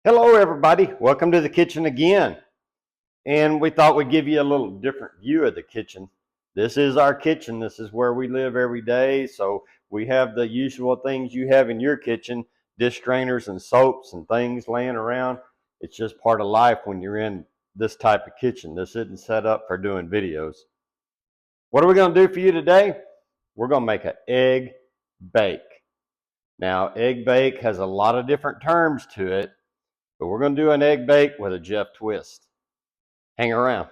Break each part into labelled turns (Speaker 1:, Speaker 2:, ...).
Speaker 1: Hello everybody, welcome to the kitchen again. And we thought we'd give you a little different view of the kitchen. This is our kitchen, this is where we live every day. So we have the usual things you have in your kitchen, dish strainers and soaps and things laying around. It's just part of life when you're in this type of kitchen. This isn't set up for doing videos. What are we going to do for you today? We're going to make an egg bake. Now, egg bake has a lot of different terms to it, but we're going to do an egg bake with a Jeff twist. Hang around.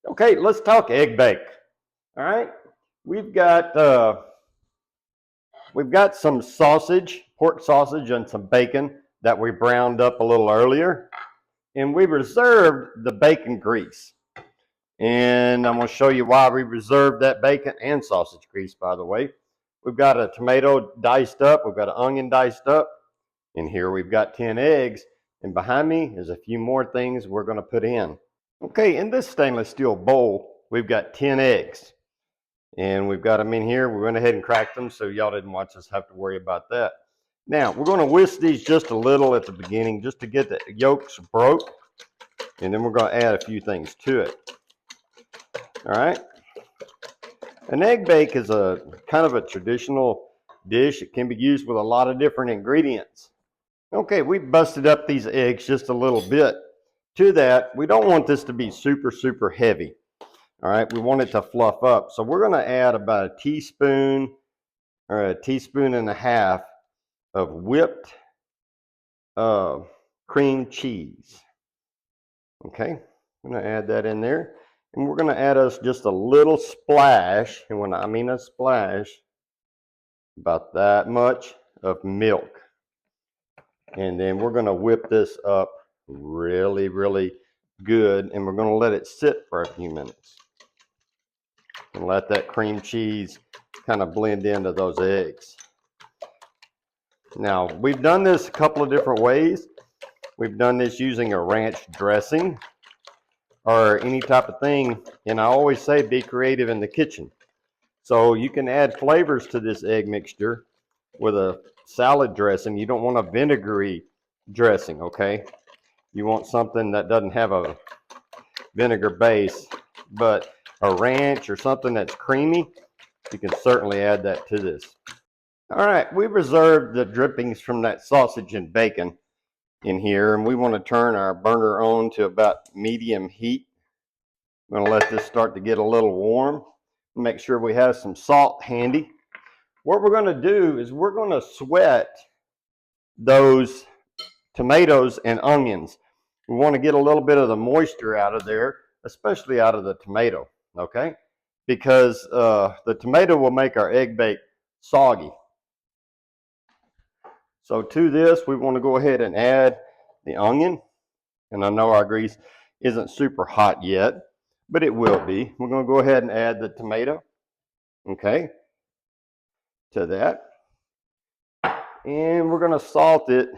Speaker 1: Okay, let's talk egg bake. All right, we've got some sausage, pork sausage, and some bacon that we browned up a little earlier, and we reserved the bacon grease. And I'm going to show you why we reserved that bacon and sausage grease, by the way. We've got a tomato diced up, we've got an onion diced up, and here we've got 10 eggs, and behind me is a few more things we're going to put in. Okay, in this stainless steel bowl, we've got 10 eggs, and we've got them in here. We went ahead and cracked them, so y'all didn't watch us have to worry about that. Now, we're going to whisk these just a little at the beginning, just to get the yolks broke, and then we're going to add a few things to it. All right. An egg bake is a kind of a traditional dish. It can be used with a lot of different ingredients. Okay, we busted up these eggs just a little bit. To that, we don't want this to be super heavy. All right, we want it to fluff up. So we're going to add about a teaspoon or a teaspoon and a half of whipped cream cheese. Okay, I'm going to add that in there. And we're going to add us just a little splash, and when I mean a splash, about that much of milk. And then we're going to whip this up really good, and we're going to let it sit for a few minutes. And let that cream cheese kind of blend into those eggs. Now, we've done this a couple of different ways. We've done this using a ranch dressing or any type of thing, and I always say be creative in the kitchen. So you can add flavors to this egg mixture with a salad dressing. You don't want a vinegary dressing, okay? You want something that doesn't have a vinegar base, but a ranch or something that's creamy, you can certainly add that to this. All right, we reserved the drippings from that sausage and bacon in here, and we want to turn our burner on to about medium heat. I'm going to let this start to get a little warm. Make sure we have some salt handy. What we're going to do is we're going to sweat those tomatoes and onions. We want to get a little bit of the moisture out of there, especially out of the tomato, okay? Because the tomato will make our egg bake soggy. So to this, we want to go ahead and add the onion. And I know our grease isn't super hot yet, but it will be. We're going to go ahead and add the tomato, okay, to that. And we're going to salt it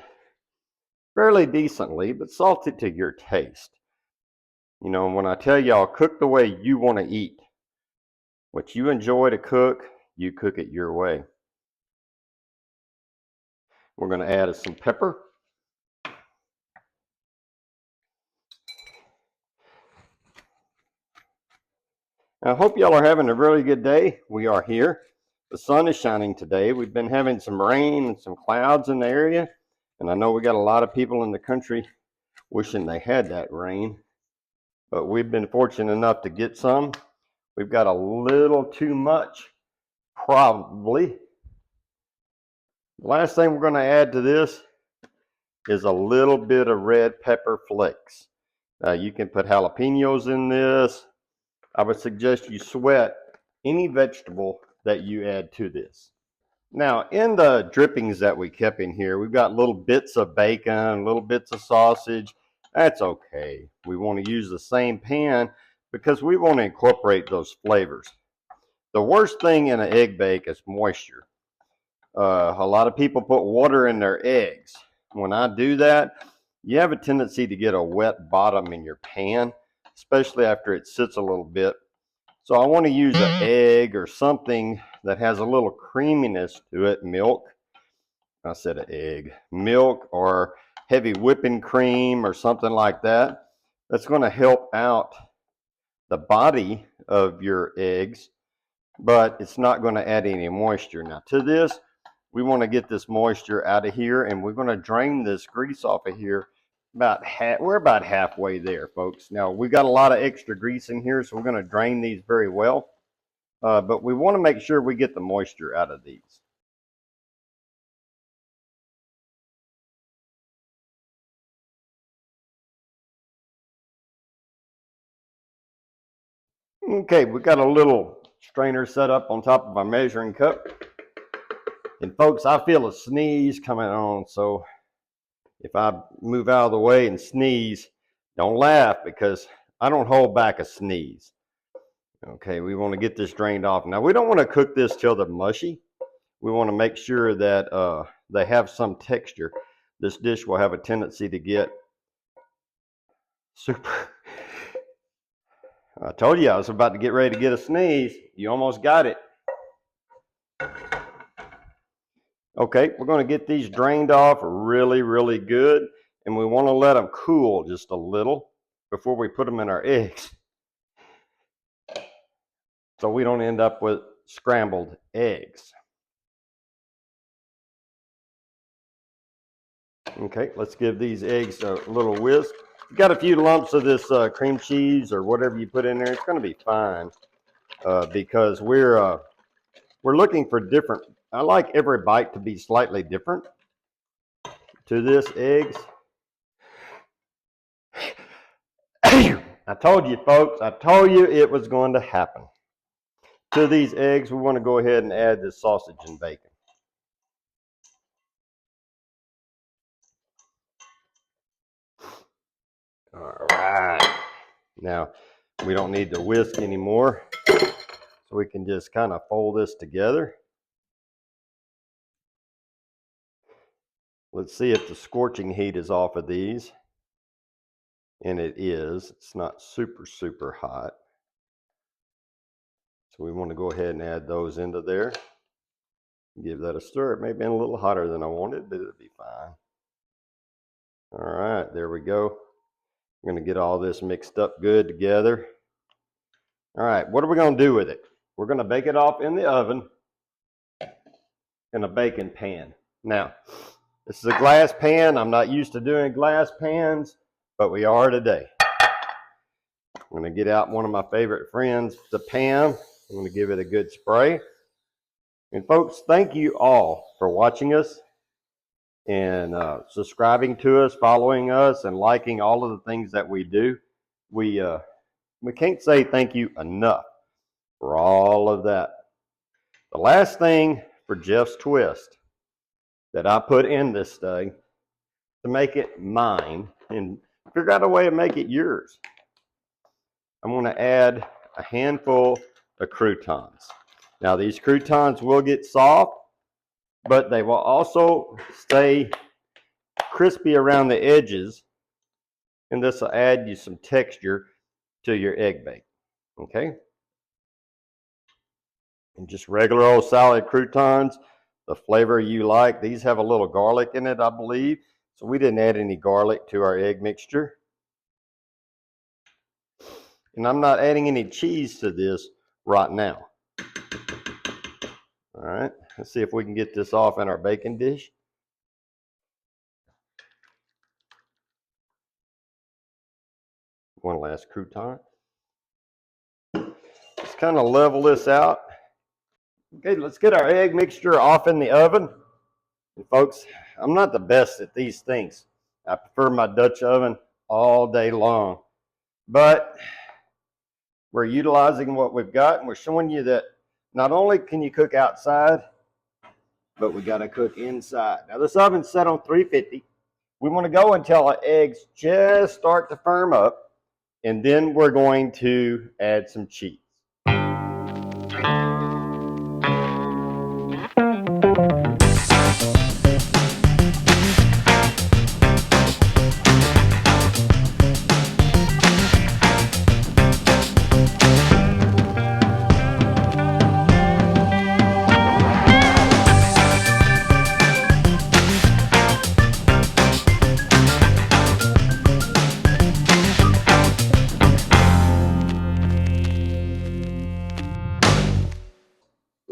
Speaker 1: fairly decently, but salt it to your taste. You know, when I tell y'all, cook the way you want to eat. What you enjoy to cook, you cook it your way. We're going to add some pepper. I hope y'all are having a really good day. We are here. The sun is shining today. We've been having some rain and some clouds in the area. And I know we got a lot of people in the country wishing they had that rain. But we've been fortunate enough to get some. We've got a little too much, probably. The last thing we're going to add to this is a little bit of red pepper flakes. You can put jalapenos in this. I would suggest you sweat any vegetable that you add to this. Now, in the drippings that we kept in here, we've got little bits of bacon, little bits of sausage. That's okay. We want to use the same pan because we want to incorporate those flavors. The worst thing in an egg bake is moisture. A lot of people put water in their eggs. When I do that, you have a tendency to get a wet bottom in your pan, especially after it sits a little bit. So I want to use an egg or something that has a little creaminess to it, milk. I said an egg, milk or heavy whipping cream or something like that. That's going to help out the body of your eggs, but it's not going to add any moisture. Now to this, we want to get this moisture out of here, and we're going to drain this grease off of here. We're about halfway there, folks. Now we got a lot of extra grease in here, so we're going to drain these very well. But we want to make sure we get the moisture out of these. Okay, we got a little strainer set up on top of our measuring cup. And folks, I feel a sneeze coming on, so if I move out of the way and sneeze, don't laugh, because I don't hold back a sneeze. Okay, we want to get this drained off. Now, we don't want to cook this till they're mushy. We want to make sure that they have some texture. This dish will have a tendency to get super... I told you I was about to get ready to get a sneeze. You almost got it. Okay, we're going to get these drained off really, really good. And we want to let them cool just a little before we put them in our eggs, so we don't end up with scrambled eggs. Okay, let's give these eggs a little whisk. You got a few lumps of this cream cheese or whatever you put in there, it's going to be fine, because we're looking for different. I like every bite to be slightly different to this eggs. I told you, folks, I told you it was going to happen. To these eggs, we want to go ahead and add this sausage and bacon. All right. Now, we don't need to whisk anymore, so we can just kind of fold this together. Let's see if the scorching heat is off of these. And it is. It's not super, super hot. So we want to go ahead and add those into there. Give that a stir. It may have been a little hotter than I wanted, but it'll be fine. All right, there we go. I'm going to get all this mixed up good together. All right, what are we going to do with it? We're going to bake it off in the oven in a baking pan. Now, this is a glass pan. I'm not used to doing glass pans, but we are today. I'm going to get out one of my favorite friends, the pan. I'm going to give it a good spray. And folks, thank you all for watching us and subscribing to us, following us, and liking all of the things that we do. We can't say thank you enough for all of that. The last thing for Jeff's twist that I put in this thing to make it mine and figure out a way to make it yours, I'm going to add a handful of croutons. Now, these croutons will get soft, but they will also stay crispy around the edges, and this will add you some texture to your egg bake. Okay? And just regular old salad croutons, the flavor you like. These have a little garlic in it, I believe, so we didn't add any garlic to our egg mixture. And I'm not adding any cheese to this right now. All right, let's see if we can get this off in our baking dish. One last crouton. Just kind of level this out. Okay, let's get our egg mixture off in the oven. And folks, I'm not the best at these things. I prefer my Dutch oven all day long. But we're utilizing what we've got, and we're showing you that not only can you cook outside, but we got to cook inside. Now, this oven's set on 350. We want to go until our eggs just start to firm up, and then we're going to add some cheese.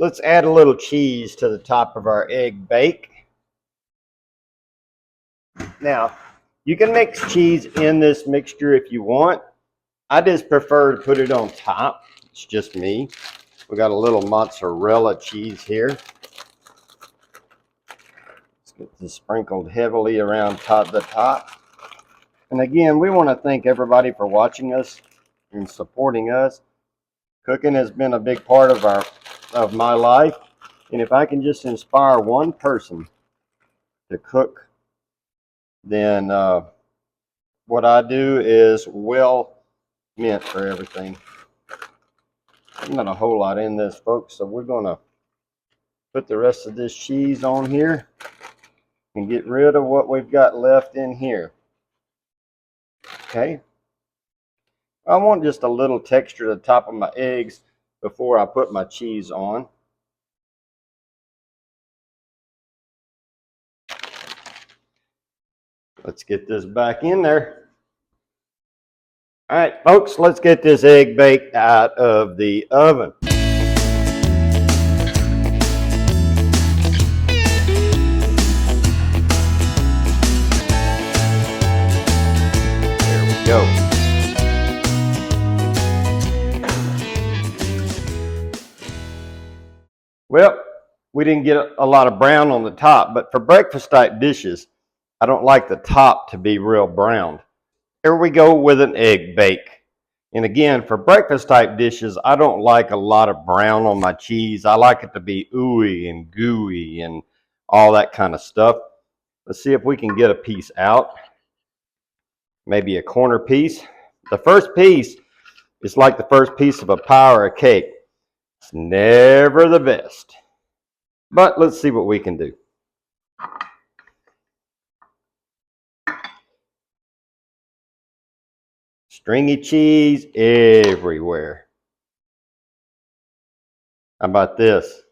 Speaker 1: let's add a little cheese to the top of our egg bake. Now, you can mix cheese in this mixture if you want. I just prefer to put it on top. It's just me. We got a little mozzarella cheese here. Let's get this sprinkled heavily around the top. And again, we want to thank everybody for watching us and supporting us. Cooking has been a big part of my life. And if I can just inspire one person to cook, then what I do is well meant for everything. Not a whole lot in this, folks, so we're going to put the rest of this cheese on here and get rid of what we've got left in here. Okay. I want just a little texture at the top of my eggs before I put my cheese on. Let's get this back in there. All right, folks, let's get this egg baked out of the oven. There we go. Well, we didn't get a lot of brown on the top, but for breakfast type dishes, I don't like the top to be real browned. Here we go with an egg bake. And again, for breakfast type dishes, I don't like a lot of brown on my cheese. I like it to be ooey and gooey and all that kind of stuff. Let's see if we can get a piece out. Maybe a corner piece. The first piece is like the first piece of a pie or a cake. It's never the best. But let's see what we can do. Stringy cheese everywhere. How about this?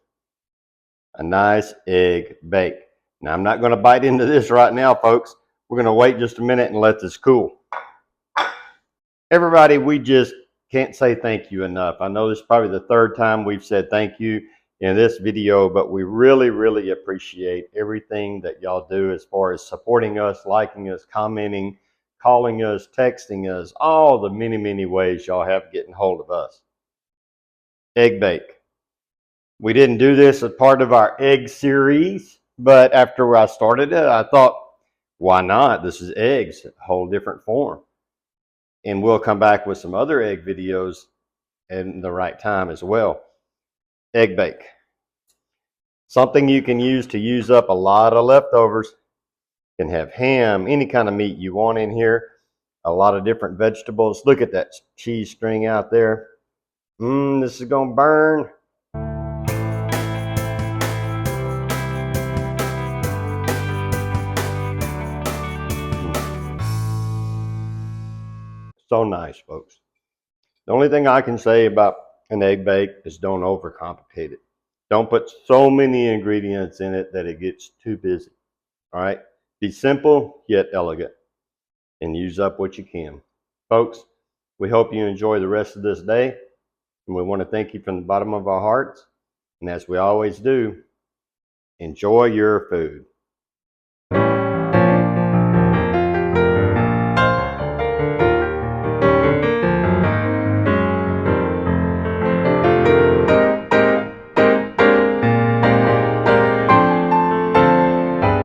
Speaker 1: A nice egg bake. Now, I'm not going to bite into this right now, folks. We're going to wait just a minute and let this cool. Everybody, we just can't say thank you enough. I know this is probably the third time we've said thank you in this video, but we really, really appreciate everything that y'all do as far as supporting us, liking us, commenting, calling us, texting us, all the many, many ways y'all have getting hold of us. Egg bake. We didn't do this as part of our egg series, but after I started it, I thought, why not? This is eggs, a whole different form. And we'll come back with some other egg videos in the right time as well. Egg bake. Something you can use up a lot of leftovers. You can have ham, any kind of meat you want in here. A lot of different vegetables. Look at that cheese string out there. This is going to burn. So nice, folks. The only thing I can say about an egg bake is don't overcomplicate it. Don't put so many ingredients in it that it gets too busy. All right? Be simple yet elegant and use up what you can. Folks, we hope you enjoy the rest of this day, and we want to thank you from the bottom of our hearts. And as we always do, enjoy your food.